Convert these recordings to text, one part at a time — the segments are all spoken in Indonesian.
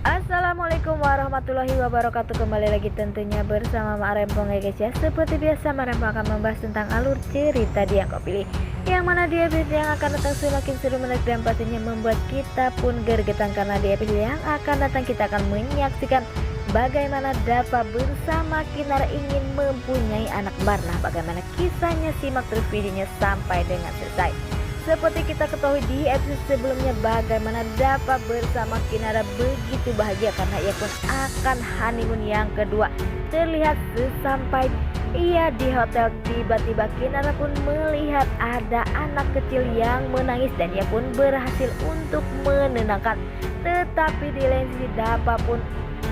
Assalamualaikum warahmatullahi wabarakatuh. Kembali lagi tentunya bersama Mak Rempong ya guys ya. Seperti biasa Mak Rempong akan membahas tentang alur cerita dia kau pilih, yang mana di episode yang akan datang semakin seru, menarik dan pastinya membuat kita pun gergetan. Karena di episode yang akan datang kita akan menyaksikan bagaimana Dava bersama Kinara ingin mempunyai anak kembar. Nah, bagaimana kisahnya, simak terus videonya sampai dengan selesai. Seperti kita ketahui di episode sebelumnya, bagaimana Dava bersama Kinara begitu bahagia karena ia pun akan honeymoon yang kedua. Terlihat sesampai ia di hotel, tiba-tiba Kinara pun melihat ada anak kecil yang menangis dan ia pun berhasil untuk menenangkan. Tetapi di lain sisi Dava pun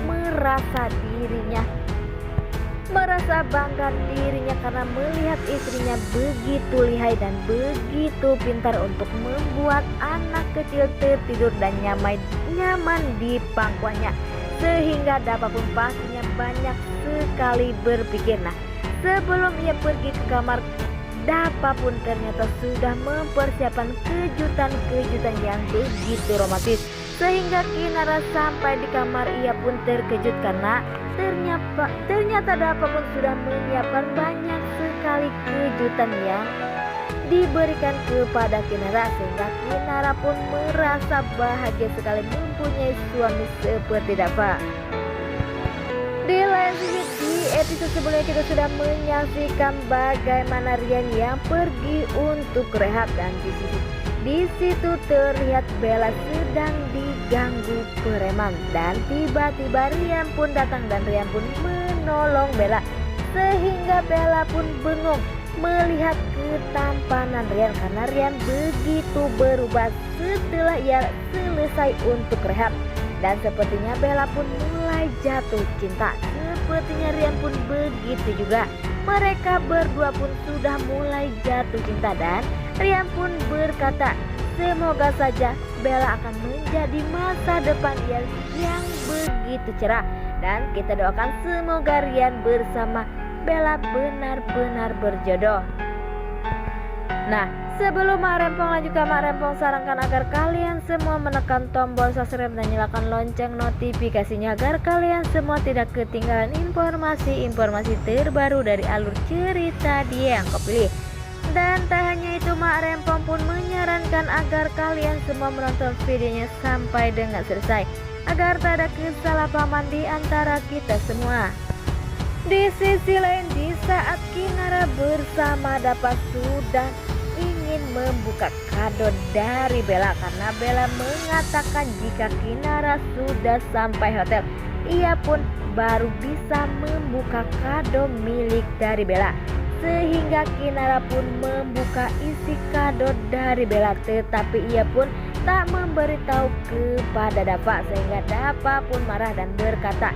merasa bangga dirinya karena melihat istrinya begitu lihai dan begitu pintar untuk membuat anak kecil tertidur dan nyaman di pangkuannya. Sehingga Dava pun pastinya banyak sekali berpikir. Nah, sebelum ia pergi ke kamar, Dava pun ternyata sudah mempersiapkan kejutan-kejutan yang begitu romantis. Sehingga Kinara sampai di kamar, ia pun terkejut karena ternyata Dava pun sudah menyiapkan banyak sekali kejutan yang diberikan kepada Kinara. Sehingga Kinara pun merasa bahagia sekali mempunyai suami seperti Dava. Di lain sisi, di episode sebelumnya kita sudah menyaksikan bagaimana Rian yang pergi untuk rehat, dan di situ terlihat Bella sedang diganggu preman, dan tiba-tiba Rian pun datang dan Rian pun menolong Bella. Sehingga Bella pun bengong melihat ketampanan Rian karena Rian begitu berubah setelah ia selesai untuk rehat. Dan sepertinya Bella pun mulai jatuh cinta. Sepertinya Rian pun begitu juga. Mereka berdua pun sudah mulai jatuh cinta, dan Rian pun berkata, semoga saja Bella akan menjadi masa depan yang begitu cerah. Dan kita doakan semoga Rian bersama Bella benar-benar berjodoh. Nah, sebelum Mak Rempong lanjutkan, Mak Rempong sarankan agar kalian semua menekan tombol subscribe dan nyalakan lonceng notifikasinya agar kalian semua tidak ketinggalan informasi-informasi terbaru dari alur cerita dia yang kau pilih. Dan tak hanya itu, Mak Rempong pun menyarankan agar kalian semua menonton videonya sampai dengan selesai agar tak ada kesalahpahaman di antara kita semua. Di sisi lain, di saat Kinara bersama Dava sudah ingin membuka kado dari Bella karena Bella mengatakan jika Kinara sudah sampai hotel, ia pun baru bisa membuka kado milik dari Bella. Sehingga Kinara pun membuka isi kado dari Bella, tetapi ia pun tak memberitahu kepada Dava. Sehingga Dava pun marah dan berkata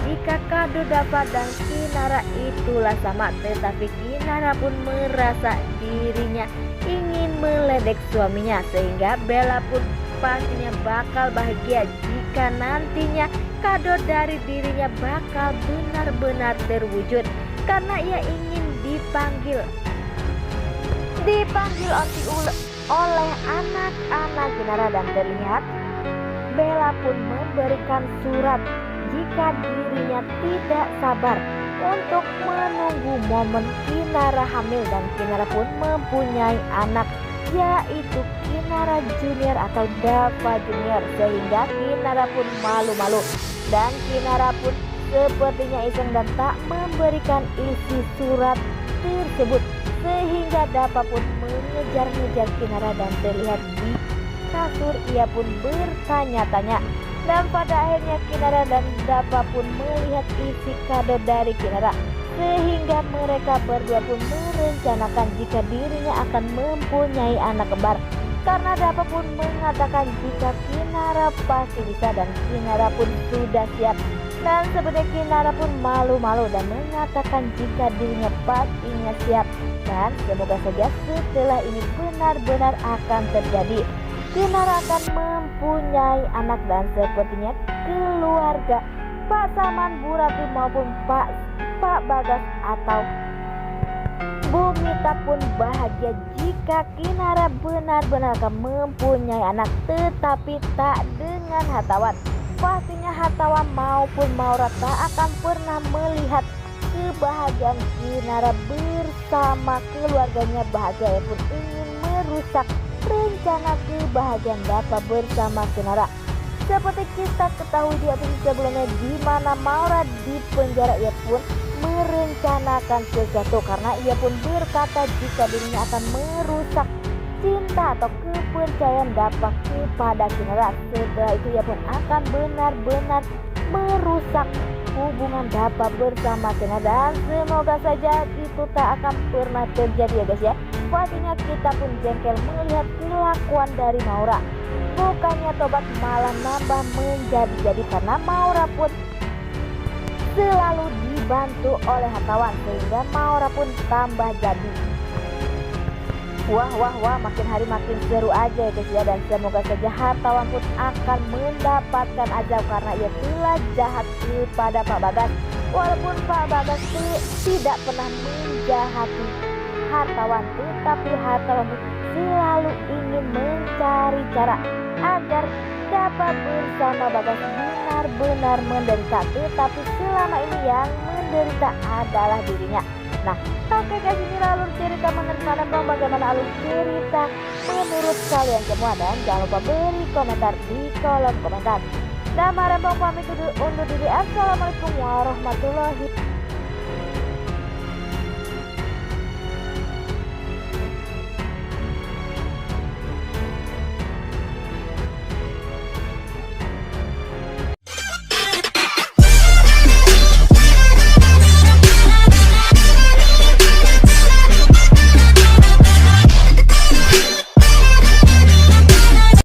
jika kado Dava dan Kinara itulah sama. Tetapi Kinara pun merasa dirinya ingin meledek suaminya. Sehingga Bella pun pastinya bakal bahagia jika nantinya kado dari dirinya bakal benar-benar terwujud, karena ia ingin dipanggil oleh anak-anak Kinara. Dan terlihat Bella pun memberikan surat jika dirinya tidak sabar untuk menunggu momen Kinara hamil dan Kinara pun mempunyai anak, yaitu Kinara Junior atau Dava Junior. Sehingga Kinara pun malu-malu dan Kinara pun sepertinya iseng dan tak memberikan isi surat tersebut. Sehingga Dava pun mengejar-ngejar Kinara dan terlihat di kasur ia pun bertanya-tanya. Dan pada akhirnya Kinara dan Dava pun melihat isi kado dari Kinara. Sehingga mereka berdua pun merencanakan jika dirinya akan mempunyai anak kembar. Karena Dava pun mengatakan jika Kinara pasti bisa dan Kinara pun sudah siap. Dan sebenarnya Kinara pun malu-malu dan mengatakan jika dirinya pastinya siap. Dan semoga saja setelah ini benar-benar akan terjadi. Kinara akan mempunyai anak dan sepertinya keluarga Pak Saman, Bu Rati maupun Pak Bagas atau Bu Mita pun bahagia jika Kinara benar-benar akan mempunyai anak, tetapi tak dengan hartawan. pastinya hartawan maupun Maura tak akan pernah melihat kebahagiaan Kinara bersama keluarganya bahagia pun ingin merusak rencana kebahagiaan Dapa bersama Kinara. Seperti kita ketahui di episode sebelumnya di mana Maura di penjara, ia pun merencanakan sesuatu karena ia pun berkata jika dirinya akan merusak cinta atau kepercayaan Dapa kepada Kinara. Setelah itu ia pun akan benar-benar merusak hubungan Dapa bersama Kinara, dan semoga saja itu tak akan pernah terjadi ya guys ya. Pastinya kita pun jengkel melihat kelakuan dari Maura. Bukannya tobat malah nambah menjadi-jadi karena Maura pun selalu dibantu oleh hartawan sehingga Maura pun tambah jadi. Wah, makin hari makin seru aja ya guys ya, dan semoga saja hartawan pun akan mendapatkan azab karena ia telah jahat kepada Pak Bagas. Walaupun Pak Bagas tidak pernah menjahati hartawan, tetapi hartawan selalu ingin mencari cara agar dapat bersama Bagas benar-benar menderita, tetapi selama ini yang menderita adalah dirinya. Nah, oke guys, ini alur cerita menurut kalian, bagaimana alur cerita menurut kalian semua, dan jangan lupa beri komentar di kolom komentar. Dan Rempong pamit undur diri. Assalamualaikum warahmatullahi wabarakatuh.